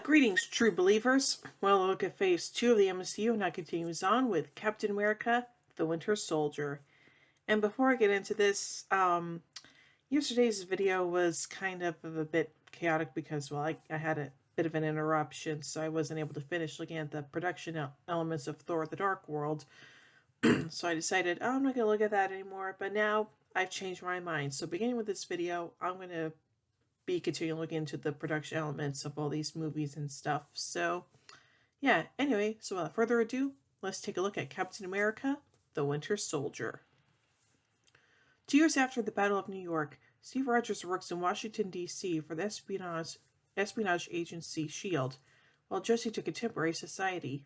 Greetings, true believers. Well, look at phase 2 of the MCU, and that continues on with Captain America, the Winter Soldier. And before I get into this, yesterday's video was kind of a bit chaotic because, well, I had a bit of an interruption, so I wasn't able to finish looking at the production elements of Thor the Dark World. So I decided, I'm not going to look at that anymore, but now I've changed my mind. So beginning with this video, I'm going to be continuing looking into the production elements of all these movies and stuff. So, yeah, anyway, so without further ado, let's take a look at Captain America, the Winter Soldier. 2 years after the Battle of New York, Steve Rogers works in Washington, D.C. for the espionage agency S.H.I.E.L.D., while Jesse took a temporary society.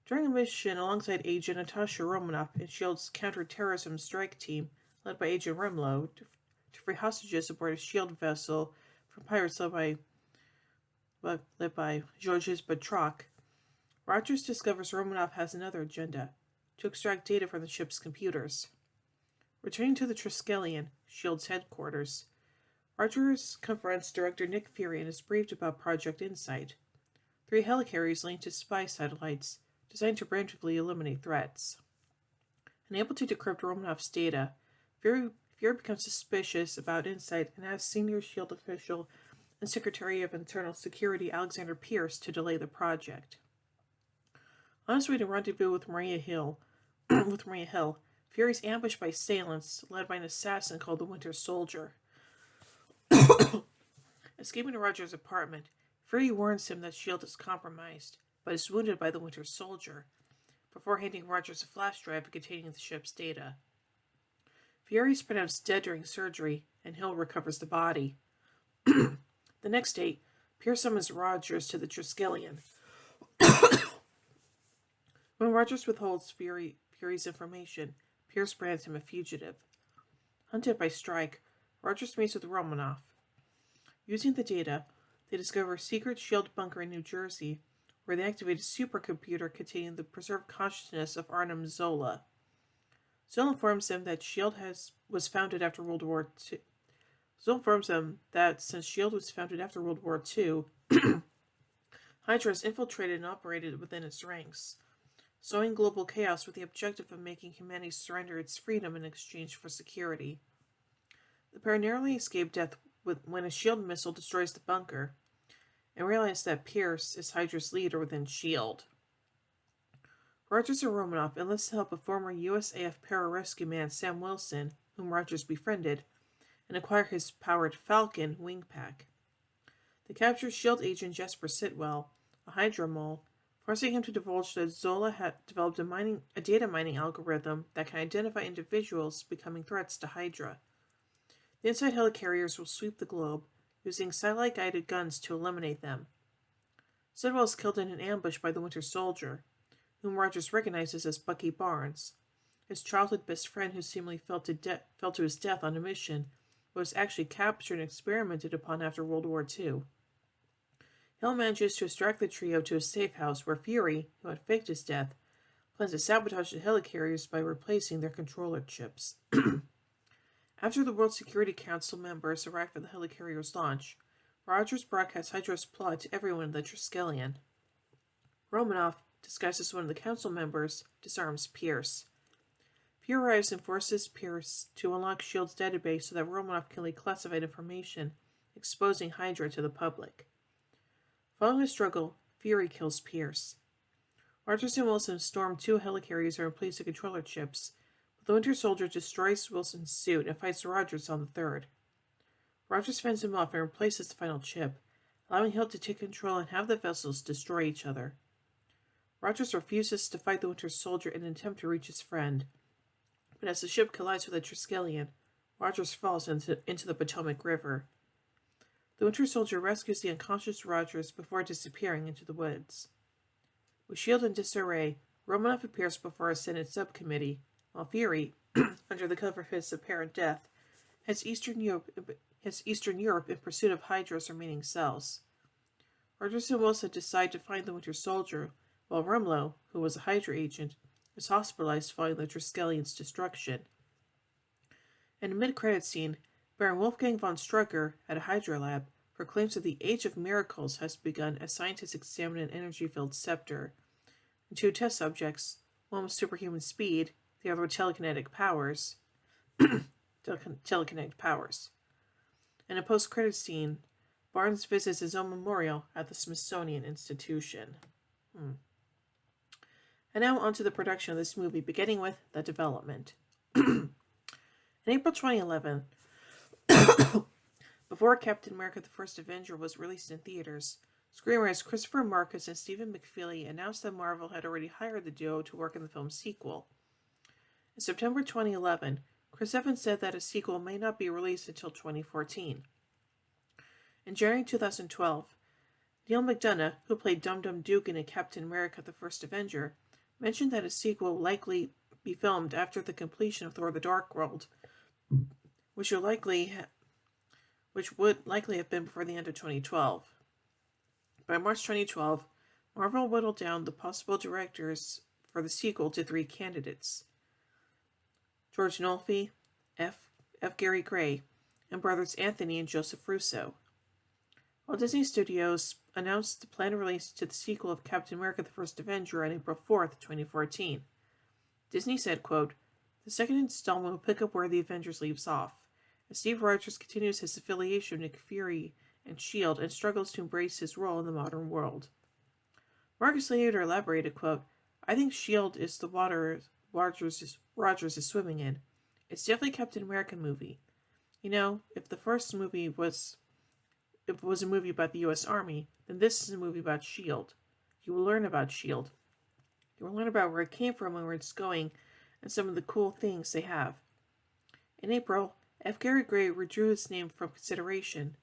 During a mission alongside Agent Natasha Romanoff and S.H.I.E.L.D.'s counterterrorism strike team, led by Agent Rimlow, to free hostages aboard a S.H.I.E.L.D. vessel from pirates led by Georges Batroc, Rogers discovers Romanoff has another agenda, to extract data from the ship's computers. Returning to the Triskelion, S.H.I.E.L.D.'s headquarters, Rogers confronts Director Nick Fury and is briefed about Project Insight, 3 helicarriers linked to spy satellites designed to preemptively eliminate threats. Unable to decrypt Romanoff's data, Fury becomes suspicious about Insight and asks senior S.H.I.E.L.D. official and Secretary of Internal Security Alexander Pierce to delay the project. On his way to rendezvous with Maria Hill, Fury's ambushed by assailants led by an assassin called the Winter Soldier. Escaping to Rogers' apartment, Fury warns him that S.H.I.E.L.D. is compromised, but is wounded by the Winter Soldier, before handing Rogers a flash drive containing the ship's data. Fury is pronounced dead during surgery, and Hill recovers the body. The next day, Pierce summons Rogers to the Triskelion. When Rogers withholds Fury's information, Pierce brands him a fugitive. Hunted by Strike, Rogers meets with Romanoff. Using the data, they discover a secret S.H.I.E.L.D. bunker in New Jersey, where they activate a supercomputer containing the preserved consciousness of Arnim Zola. Zola informs them that S.H.I.E.L.D. was founded after World War II. Zola informs them that since S.H.I.E.L.D. was founded after World War II, Hydra has infiltrated and operated within its ranks, sowing global chaos with the objective of making humanity surrender its freedom in exchange for security. The pair narrowly escape death when a S.H.I.E.L.D. missile destroys the bunker, and realize that Pierce is Hydra's leader within S.H.I.E.L.D. Rogers and Romanoff enlist the help of former USAF pararescue man Sam Wilson, whom Rogers befriended, and acquire his powered Falcon wing pack. They capture S.H.I.E.L.D. agent Jesper Sitwell, a Hydra mole, forcing him to divulge that Zola had developed a data mining algorithm that can identify individuals becoming threats to Hydra. The Inside helicarriers will sweep the globe, using satellite-guided guns to eliminate them. Sitwell is killed in an ambush by the Winter Soldier, whom Rogers recognizes as Bucky Barnes, his childhood best friend who seemingly fell to his death on a mission, but was actually captured and experimented upon after World War II. Hill manages to extract the trio to a safe house where Fury, who had faked his death, plans to sabotage the helicarriers by replacing their controller chips. After the World Security Council members arrive for the helicarrier's launch, Rogers broadcasts Hydra's plot to everyone in the Triskelion. Romanoff, disguised as one of the council members, disarms Pierce. Fury arrives and forces Pierce to unlock S.H.I.E.L.D.'s database so that Romanoff can leak classified information, exposing Hydra to the public. Following a struggle, Fury kills Pierce. Rogers and Wilson storm 2 helicarriers and replace the controller chips, but the Winter Soldier destroys Wilson's suit and fights Rogers on the third. Rogers fends him off and replaces the final chip, allowing Hill to take control and have the vessels destroy each other. Rogers refuses to fight the Winter Soldier in an attempt to reach his friend, but as the ship collides with the Triskelion, Rogers falls into the Potomac River. The Winter Soldier rescues the unconscious Rogers before disappearing into the woods. With S.H.I.E.L.D. in disarray, Romanoff appears before a Senate subcommittee, while Fury, under the cover of his apparent death, heads Eastern Europe in pursuit of Hydra's remaining cells. Rogers and Wilson decide to find the Winter Soldier, while Rimlow, who was a Hydra agent, is hospitalized following the Triskelion's destruction. In a mid-credit scene, Baron Wolfgang von Strucker, at a Hydra lab, proclaims that the Age of Miracles has begun as scientists examine an energy-filled scepter. And two test subjects, one with superhuman speed, the other with telekinetic powers. telekinetic powers. In a post-credits scene, Barnes visits his own memorial at the Smithsonian Institution. And now on to the production of this movie, beginning with the development. In April 2011, before Captain America the First Avenger was released in theaters, screenwriters Christopher Marcus and Stephen McFeely announced that Marvel had already hired the duo to work in the film's sequel. In September 2011, Chris Evans said that a sequel may not be released until 2014. In January 2012, Neil McDonough, who played Dum Dum Dugan in Captain America the First Avenger, mentioned that a sequel will likely be filmed after the completion of Thor the Dark World, which would likely have been before the end of 2012. By March 2012, Marvel whittled down the possible directors for the sequel to 3 candidates: George Nolfi, F. Gary Gray, and brothers Anthony and Joseph Russo. Walt Disney Studios announced the planned release to the sequel of Captain America the First Avenger on April 4th, 2014. Disney said, quote, "The second installment will pick up where the Avengers leaves off, as Steve Rogers continues his affiliation with Nick Fury and S.H.I.E.L.D. and struggles to embrace his role in the modern world." Marcus later elaborated, quote, "I think S.H.I.E.L.D. is the water Rogers is swimming in. It's definitely a Captain America movie. You know, if the first movie was a movie about the U.S. Army, then this is a movie about S.H.I.E.L.D. You will learn about S.H.I.E.L.D. You will learn about where it came from and where it's going, and some of the cool things they have." In April, F. Gary Gray withdrew his name from consideration,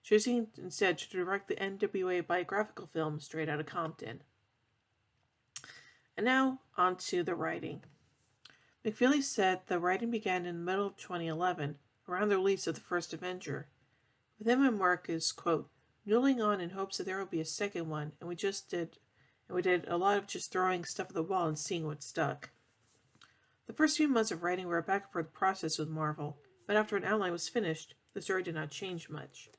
choosing instead to direct the NWA biographical film Straight Outta Compton. And now, on to the writing. McFeely said the writing began in the middle of 2011, around the release of the first Avenger. With him and Marcus, quote, "noodling on in hopes that there will be a second one, and we did a lot of just throwing stuff at the wall and seeing what stuck." The first few months of writing were a back and forth process with Marvel, but after an outline was finished, the story did not change much.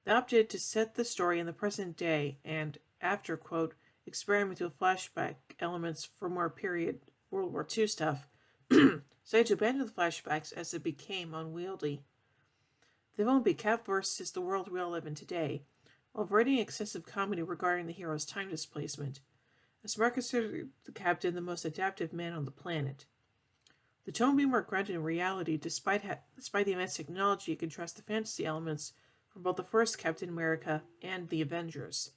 They opted to set the story in the present day and, after, quote, experimenting with flashback elements for more period World War II stuff, decided to abandon the flashbacks as it became unwieldy. The film will be Cap versus the world we all live in today, while avoiding excessive comedy regarding the hero's time displacement, as Marcus considered the Captain the most adaptive man on the planet. The tone will be more grounded in reality, despite the immense technology. It contrasts the fantasy elements from both the first Captain America and the Avengers.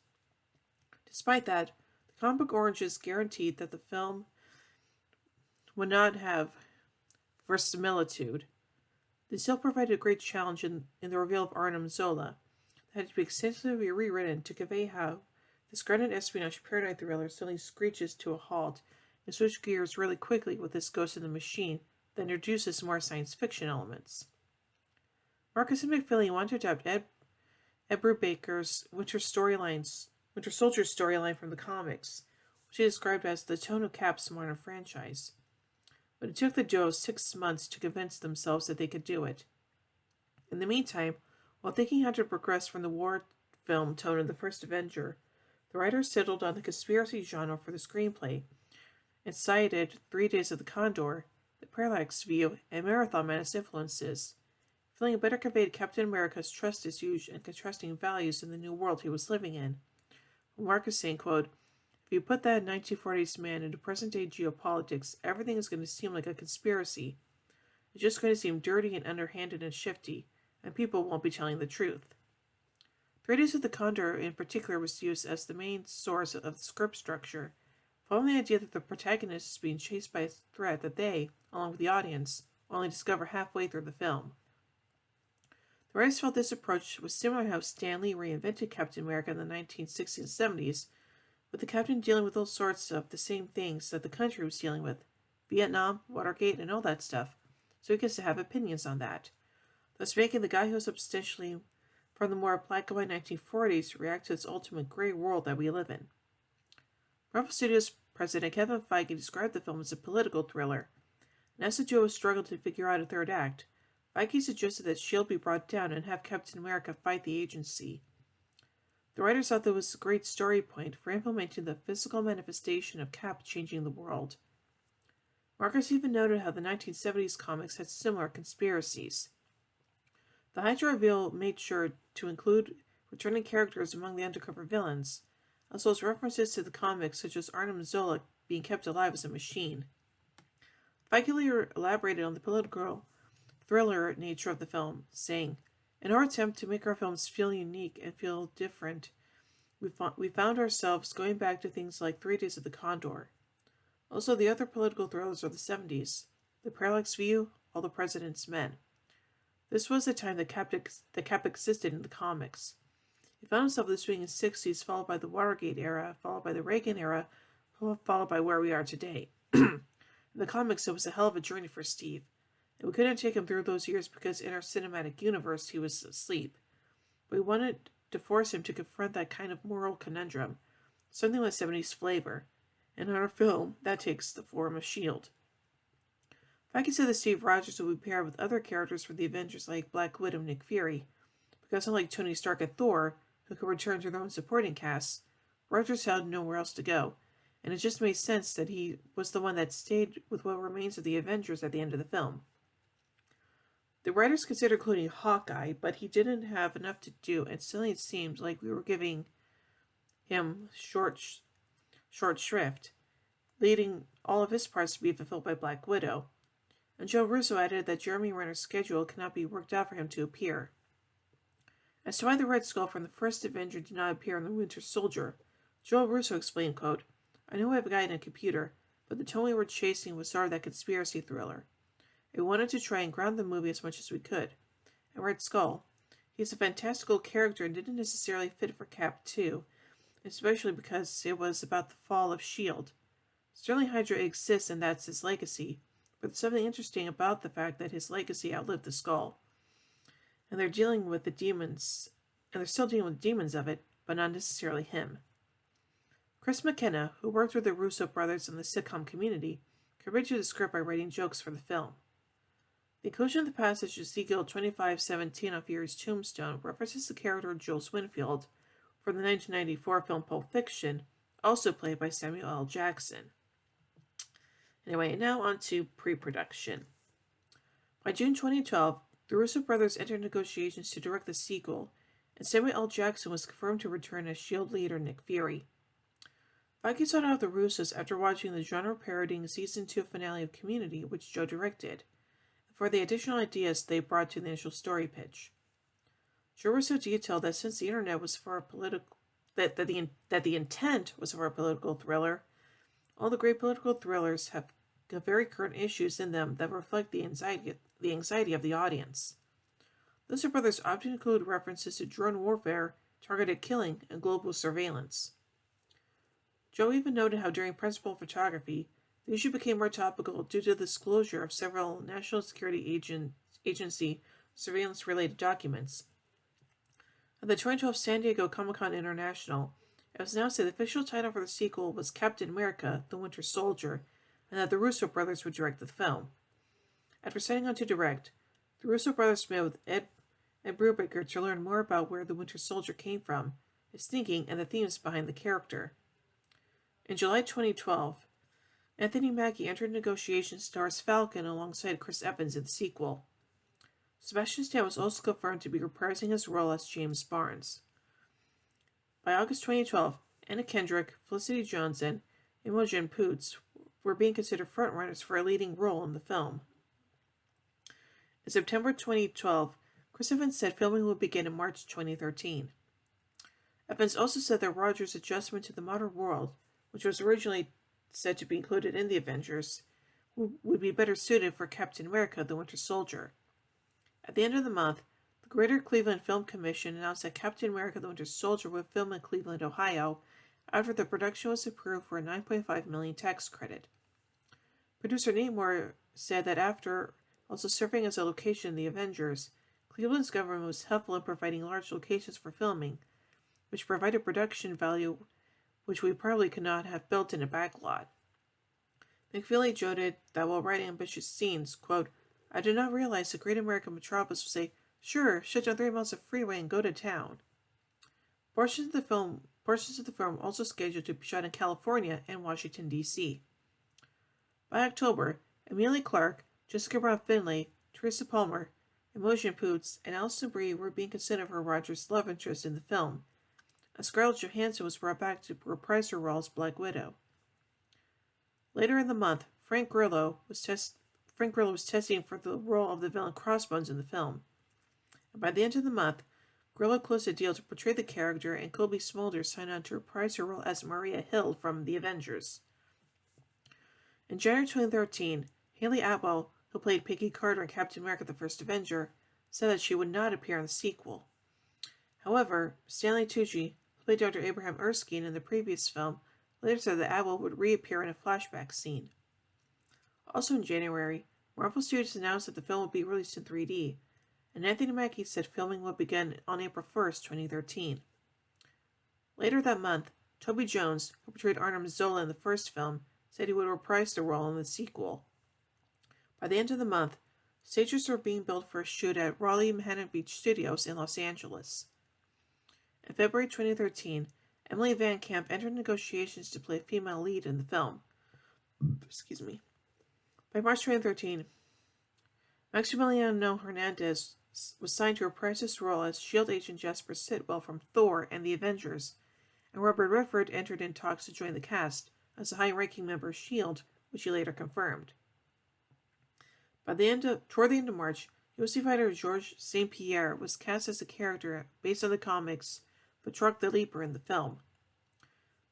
Despite that, the comic book oranges guaranteed that the film would not have verisimilitude. They still provided a great challenge in the reveal of Arnim Zola, that had to be extensively rewritten to convey how this grounded espionage paranoid thriller suddenly screeches to a halt and switches gears really quickly with this Ghost in the Machine that introduces more science fiction elements. Marcus and McFeely wanted to adapt Ed Brubaker's Winter Soldier storyline from the comics, which he described as the tone of Cap's modern franchise. But it took the duo 6 months to convince themselves that they could do it. In the meantime, while thinking how to progress from the war film tone of the first Avenger, the writers settled on the conspiracy genre for the screenplay and cited 3 Days of the Condor, The Parallax View, and Marathon Man as influences, feeling it better conveyed Captain America's trust issues and contrasting values in the new world he was living in. Marcus saying, quote, "If you put that 1940s man into present-day geopolitics, everything is going to seem like a conspiracy. It's just going to seem dirty and underhanded and shifty, and people won't be telling the truth." 3 Days of the Condor in particular was used as the main source of the script structure, following the idea that the protagonist is being chased by a threat that they, along with the audience, will only discover halfway through the film. The writers felt this approach was similar to how Stan Lee reinvented Captain America in the 1960s and 70s, with the Captain dealing with all sorts of the same things that the country was dealing with, Vietnam, Watergate, and all that stuff, so he gets to have opinions on that, thus making the guy who was substantially from the more black and white 1940s react to this ultimate gray world that we live in. Marvel Studios president Kevin Feige described the film as a political thriller, and as the duo struggled to figure out a third act, Feige suggested that S.H.I.E.L.D. be brought down and have Captain America fight the agency. The writers thought there was a great story point for implementing the physical manifestation of Cap changing the world. Marcus even noted how the 1970s comics had similar conspiracies. The Hydra reveal made sure to include returning characters among the undercover villains, as well as references to the comics such as Arnim Zola being kept alive as a machine. Feige later elaborated on the political thriller nature of the film, saying, "In our attempt to make our films feel unique and feel different, we found ourselves going back to things like 3 Days of the Condor. Also, the other political thrillers of the 70s, The Parallax View, All the President's Men. This was the time that Cap existed in the comics. He found himself in the swinging 60s, followed by the Watergate era, followed by the Reagan era, followed by where we are today. In the comics, it was a hell of a journey for Steve, and we couldn't take him through those years because in our cinematic universe he was asleep. We wanted to force him to confront that kind of moral conundrum, something with 70s flavor, and in our film, that takes the form of S.H.I.E.L.D. Feige said that Steve Rogers would be paired with other characters from the Avengers like Black Widow and Nick Fury, because unlike Tony Stark and Thor, who could return to their own supporting casts, Rogers had nowhere else to go, and it just made sense that he was the one that stayed with what remains of the Avengers at the end of the film. The writers considered including Hawkeye, but he didn't have enough to do, and still it seemed like we were giving him short shrift, leading all of his parts to be fulfilled by Black Widow. And Joe Russo added that Jeremy Renner's schedule cannot be worked out for him to appear. As to why the Red Skull from the first Avenger did not appear in the Winter Soldier, Joe Russo explained, quote, "I know I have a guy in a computer, but the tone we were chasing was sort of that conspiracy thriller. We wanted to try and ground the movie as much as we could. And Red Skull, he's a fantastical character and didn't necessarily fit for Cap 2, especially because it was about the fall of S.H.I.E.L.D. Certainly Hydra exists and that's his legacy, but there's something interesting about the fact that his legacy outlived the Skull. And they're still dealing with the demons of it, but not necessarily him." Chris McKenna, who worked with the Russo brothers in the sitcom Community, contributed to the script by writing jokes for the film. The inclusion of the passage Ezekiel 25:17 on Fury's tombstone references the character Jules Winfield from the 1994 film Pulp Fiction, also played by Samuel L. Jackson. Anyway, now on to pre-production. By June 2012, the Russo brothers entered negotiations to direct the sequel, and Samuel L. Jackson was confirmed to return as S.H.I.E.L.D. leader Nick Fury. Feige sought out the Russos after watching the genre-parodying Season 2 finale of Community, which Joe directed, for the additional ideas they brought to the initial story pitch. Joe Russo detailed that since the internet was for a political that the intent was for a political thriller, all the great political thrillers have very current issues in them that reflect the anxiety of the audience. The Russo brothers often include references to drone warfare, targeted killing, and global surveillance. Joe even noted how during principal photography, the issue became more topical due to the disclosure of several National Security Agency surveillance-related documents. At the 2012 San Diego Comic-Con International, it was announced that the official title for the sequel was Captain America, the Winter Soldier, and that the Russo brothers would direct the film. After signing on to direct, the Russo brothers met with Ed Brubaker to learn more about where the Winter Soldier came from, his thinking, and the themes behind the character. In July 2012, Anthony Mackie entered negotiations to star as Falcon alongside Chris Evans in the sequel. Sebastian Stan was also confirmed to be reprising his role as James Barnes. By August 2012, Anna Kendrick, Felicity Jones, and Imogen Poots were being considered frontrunners for a leading role in the film. In September 2012, Chris Evans said filming would begin in March 2013. Evans also said that Rogers' adjustment to the modern world, which was originally said to be included in the Avengers, would be better suited for Captain America, the Winter Soldier. At the end of the month, the Greater Cleveland Film Commission announced that Captain America, the Winter Soldier would film in Cleveland, Ohio, after the production was approved for a $9.5 million tax credit. Producer Nate Moore said that after also serving as a location in the Avengers, Cleveland's government was helpful in providing large locations for filming, which provided production value which we probably could not have built in a backlot. McFeely noted that while writing ambitious scenes, quote, I did not realize the great American metropolis would say, sure, shut down 3 miles of freeway and go to town. Portions of the film also scheduled to be shot in California and Washington, D.C. By October, Emilia Clarke, Jessica Brown Findlay, Teresa Palmer, Imogen Poots, and Alison Brie were being considered for Rogers' love interest in the film, as Scarlett Johansson was brought back to reprise her role as Black Widow. Later in the month, Frank Grillo was testing for the role of the villain Crossbones in the film. And by the end of the month, Grillo closed a deal to portray the character, and Colby Smulders signed on to reprise her role as Maria Hill from The Avengers. In January 2013, Haley Atwell, who played Peggy Carter in Captain America: The First Avenger, said that she would not appear in the sequel. However, Stanley Tucci, who played Dr. Abraham Erskine in the previous film, later said that Atwell would reappear in a flashback scene. Also in January, Marvel Studios announced that the film would be released in 3D, and Anthony Mackie said filming would begin on April 1st, 2013. Later that month, Toby Jones, who portrayed Arnim Zola in the first film, said he would reprise the role in the sequel. By the end of the month, stages were being built for a shoot at Raleigh Manhattan Beach Studios in Los Angeles. In February 2013, Emily Van Camp entered negotiations to play a female lead in the film. By March 2013, Maximiliano Hernandez was signed to reprise his role as S.H.I.E.L.D. agent Jasper Sitwell from Thor and the Avengers, and Robert Redford entered in talks to join the cast as a high-ranking member of S.H.I.E.L.D., which he later confirmed. Toward the end of March, UFC fighter Georges St. Pierre was cast as a character based on the comics Patrick the Leaper in the film.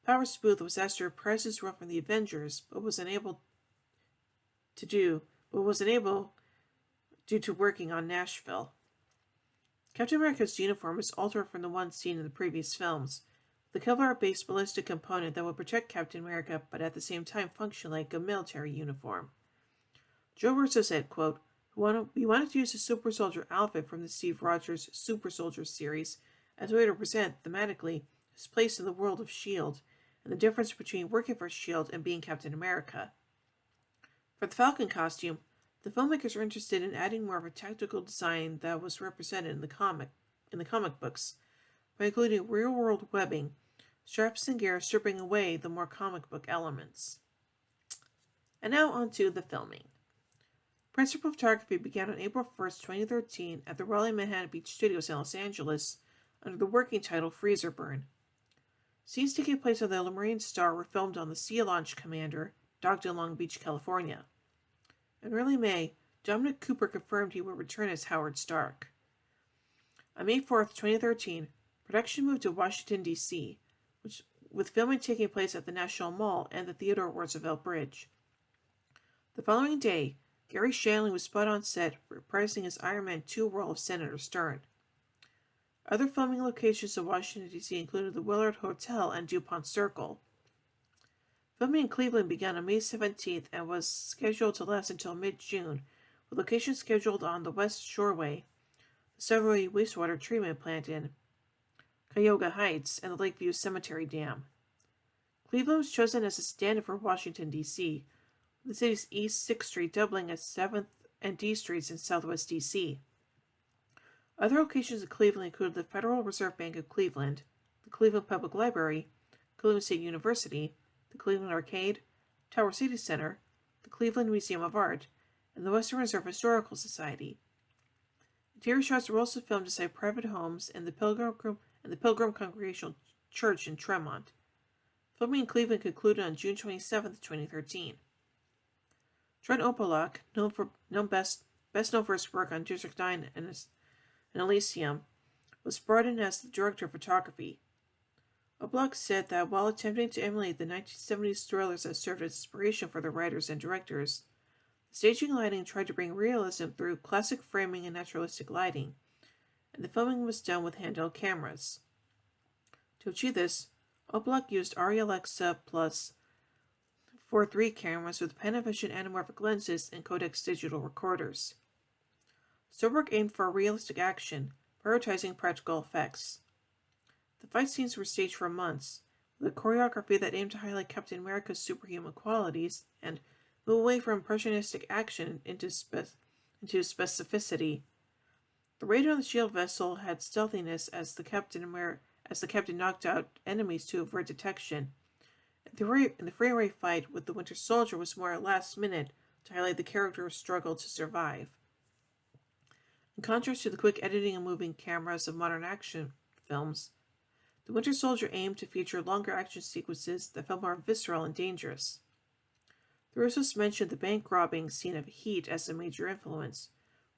Powers Booth was asked to reprise his role from the Avengers, but was unable due to working on Nashville. Captain America's uniform was altered from the one seen in the previous films, with a Kevlar-based ballistic component that would protect Captain America but at the same time function like a military uniform. Joe Russo said, quote, "We wanted to use the super soldier outfit from the Steve Rogers Super Soldier series as a way to present, thematically, his place in the world of S.H.I.E.L.D. and the difference between working for S.H.I.E.L.D. and being Captain America." For the Falcon costume, the filmmakers were interested in adding more of a tactical design that was represented in the comic books, by including real-world webbing, straps and gear stripping away the more comic book elements. And now on to the filming. Principal photography began on April 1st, 2013 at the Raleigh Manhattan Beach Studios in Los Angeles under the working title Freezer Burn. Scenes taking place on the Marine Star were filmed on the Sea Launch Commander, docked in Long Beach, California. In early May, Dominic Cooper confirmed he would return as Howard Stark. On May 4th, 2013, production moved to Washington, D.C., with filming taking place at the National Mall and the Theodore Roosevelt Bridge. The following day, Gary Shandling was spotted on set, reprising his Iron Man 2 role of Senator Stern. Other filming locations in Washington, D.C. included the Willard Hotel and DuPont Circle. Filming in Cleveland began on May 17th and was scheduled to last until mid-June, with locations scheduled on the West Shoreway, the Savoy Wastewater Treatment Plant in Cuyahoga Heights, and the Lakeview Cemetery Dam. Cleveland was chosen as a stand-in for Washington, D.C., with the city's East 6th Street doubling as 7th and D Streets in Southwest D.C. Other locations in Cleveland included the Federal Reserve Bank of Cleveland, the Cleveland Public Library, Cleveland State University, the Cleveland Arcade, Tower City Center, the Cleveland Museum of Art, and the Western Reserve Historical Society. Interior shots were also filmed inside private homes and the Pilgrim Congregational Church in Tremont. Filming in Cleveland concluded on June 27, 2013. Trent Opalak, best known for his work on District 9 and Elysium, was brought in as the director of photography. Opalak said that while attempting to emulate the 1970s thrillers that served as inspiration for the writers and directors, the staging lighting tried to bring realism through classic framing and naturalistic lighting, and the filming was done with handheld cameras. To achieve this, Opalak used Arri Alexa Plus 4.3 cameras with Panavision anamorphic lenses and Codex digital recorders. Soberg aimed for realistic action, prioritizing practical effects. The fight scenes were staged for months, with a choreography that aimed to highlight Captain America's superhuman qualities and move away from impressionistic action into into specificity. The radar on the shield vessel had stealthiness as the captain knocked out enemies to avert detection. And the freeway fight with the Winter Soldier was more last minute to highlight the character's struggle to survive. In contrast to the quick editing and moving cameras of modern action films, the Winter Soldier aimed to feature longer action sequences that felt more visceral and dangerous. The Russos mentioned the bank robbing scene of Heat as a major influence,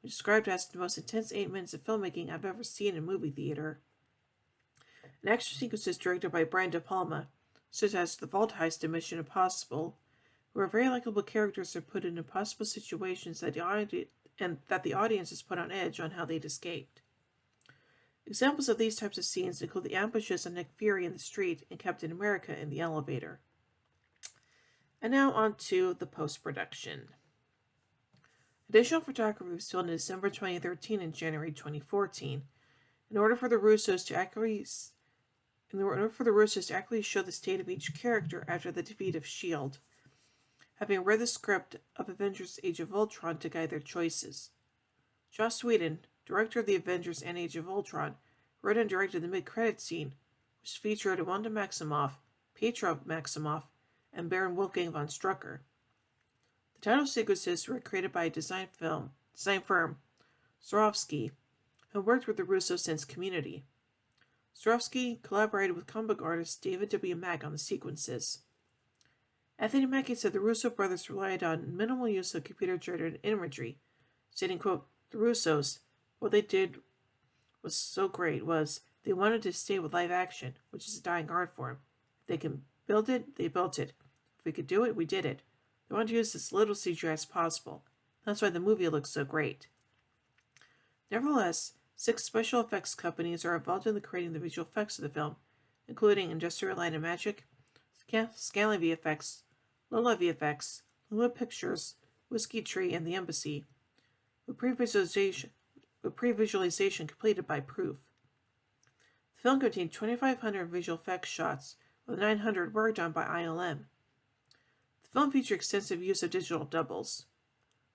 which described as the most intense 8 minutes of filmmaking I've ever seen in a movie theater. And action sequences directed by Brian De Palma, such as the vault heist in Mission Impossible, where very likable characters are put in impossible situations that the audience is put on edge on how they'd escaped. Examples of these types of scenes include the ambushes on Nick Fury in the street and Captain America in the elevator. And now on to the post-production. Additional photography was filmed in December 2013 and January 2014. In order for the Russos to accurately show the state of each character after the defeat of S.H.I.E.L.D., having read the script of Avengers Age of Ultron to guide their choices. Joss Whedon, director of the Avengers and Age of Ultron, wrote and directed the mid-credits scene, which featured Wanda Maximoff, Petra Maximoff, and Baron Wolfgang von Strucker. The title sequences were created by a design firm, Swarovski, who worked with the Russos since Community. Swarovski collaborated with comic book artist David W. Mack on the sequences. Anthony Mackie said the Russo brothers relied on minimal use of computer-generated imagery, stating, quote, "The Russos, what they did was so great was they wanted to stay with live action, which is a dying art form. If they can build it, they built it. If we could do it, we did it. They wanted to use as little CGI as possible. That's why the movie looks so great." Nevertheless, 6 special effects companies are involved in creating the visual effects of the film, including Industrial Light and Magic, Scanlan VFX, Lola VFX, Luma Pictures, Whiskey Tree, and the Embassy, with pre-visualization completed by Proof. The film contained 2,500 visual effects shots, with 900 were done by ILM. The film featured extensive use of digital doubles.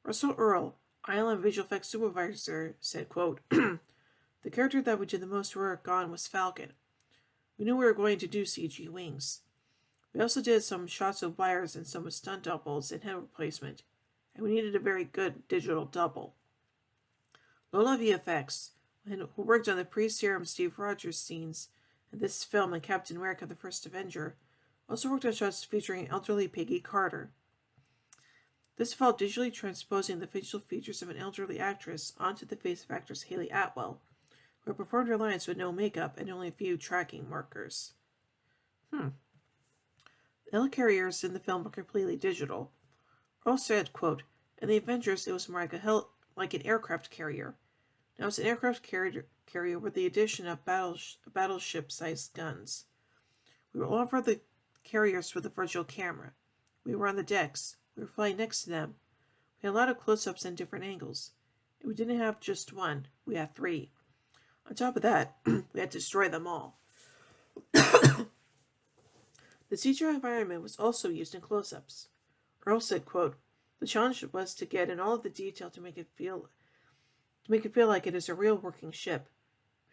Russell Earl, ILM visual effects supervisor, said, quote, "The character that we did the most work on was Falcon. We knew we were going to do CG wings. We also did some shots of wires and some with stunt doubles and head replacement, and we needed a very good digital double." Lola VFX, who worked on the pre-serum Steve Rogers scenes in this film and Captain America the First Avenger, also worked on shots featuring elderly Peggy Carter. This involved digitally transposing the facial features of an elderly actress onto the face of actress Hayley Atwell, who performed her lines with no makeup and only a few tracking markers. The helicarriers in the film were completely digital. Earl said, quote, "In the Avengers, it was more like an aircraft carrier. Now it's an aircraft carrier with the addition of battleship-sized guns. We were all over the carriers with a virtual camera. We were on the decks. We were flying next to them. We had a lot of close-ups and different angles. And we didn't have just one. We had 3. On top of that, we had to destroy them all." The CGI environment was also used in close-ups. Earl said, quote, "The challenge was to get in all of the detail to make it feel like it is a real working ship.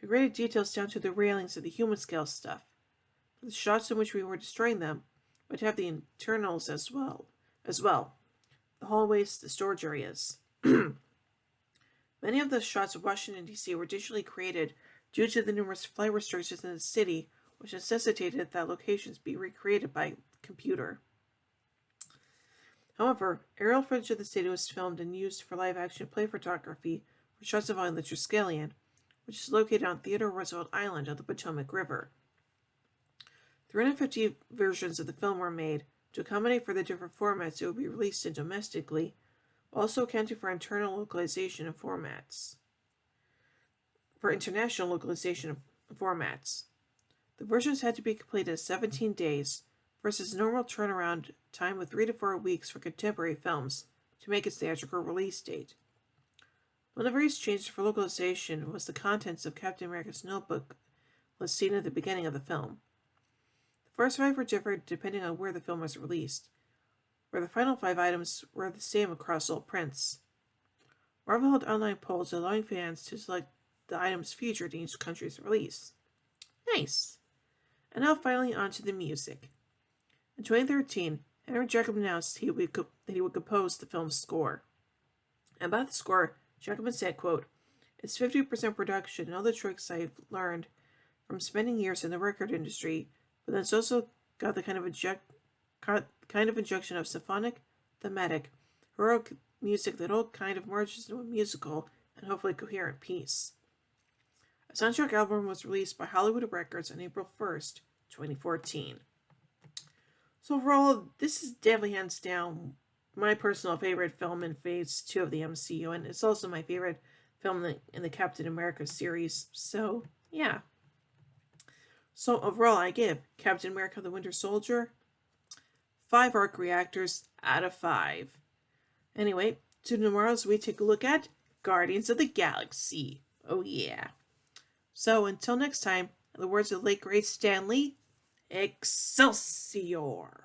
We created details down to the railings and the human scale stuff. For the shots in which we were destroying them, we'd have the internals as well. The hallways, the storage areas. Many of the shots of Washington, D.C. were digitally created due to the numerous flight restrictions in the city, which necessitated that locations be recreated by computer. However, aerial footage of the city was filmed and used for live-action play photography for shots involving the Triskelion, which is located on Theodore Roosevelt Island of the Potomac River. 350 versions of the film were made to accommodate for the different formats it would be released in domestically, while also accounting for international localization of formats. The versions had to be completed in 17 days versus normal turnaround time with 3 to 4 weeks for contemporary films to make its theatrical release date. One of the various changes for localization was the contents of Captain America's notebook was seen at the beginning of the film. The first 5 were different depending on where the film was released, where the final 5 items were the same across all prints. Marvel held online polls allowing fans to select the items featured in each country's release. Nice! And now finally on to the music. In 2013, Henry Jackman announced that he would compose the film's score. And about the score, Jackman said, quote, "It's 50% production and all the tricks I've learned from spending years in the record industry, but then it's also got the kind of injection of symphonic, thematic, heroic music that all kind of merges into a musical and hopefully coherent piece." A soundtrack album was released by Hollywood Records on April 1st, 2014. So overall, this is definitely hands down my personal favorite film in Phase 2 of the MCU, and it's also my favorite film in the Captain America series, so yeah. So overall, I give Captain America the Winter Soldier 5 arc reactors out of 5. Anyway, tomorrow as we take a look at Guardians of the Galaxy. Oh yeah. So until next time, in the words of the late great Stan Lee, Excelsior!